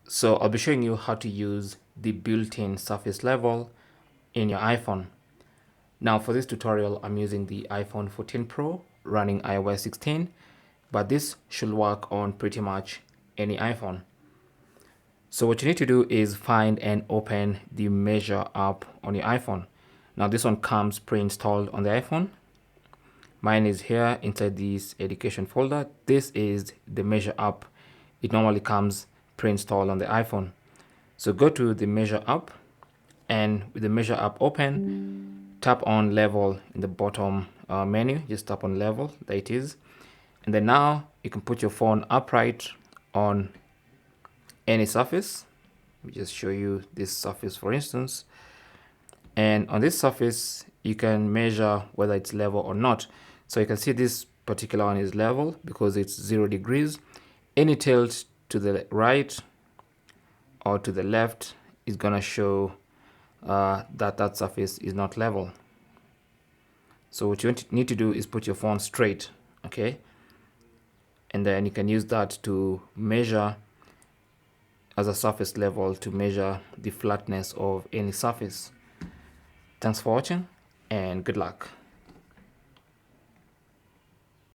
So I'll be showing you how to use the built-in surface level in your iPhone. Now for this tutorial, I'm using the iPhone 14 Pro running iOS 16, but this should work on pretty much any iPhone. So what you need to do is find and open the Measure app on your iPhone. Now this one comes pre-installed on the iPhone. Mine is here inside this education folder. This is the Measure app. It normally comes pre-installed on the iPhone. So go to the Measure app, and with the Measure app open, tap on level in the bottom menu. Just tap on level, there it is. And then now you can put your phone upright on any surface. Let me just show you this surface, for instance. And on this surface, you can measure whether it's level or not. So you can see this particular one is level because it's 0 degrees. Any tilt to the right or to the left is gonna show that surface is not level. So what you need to do is put your phone straight, okay? And then you can use that to measure as a surface level to measure the flatness of any surface. Thanks for watching and good luck.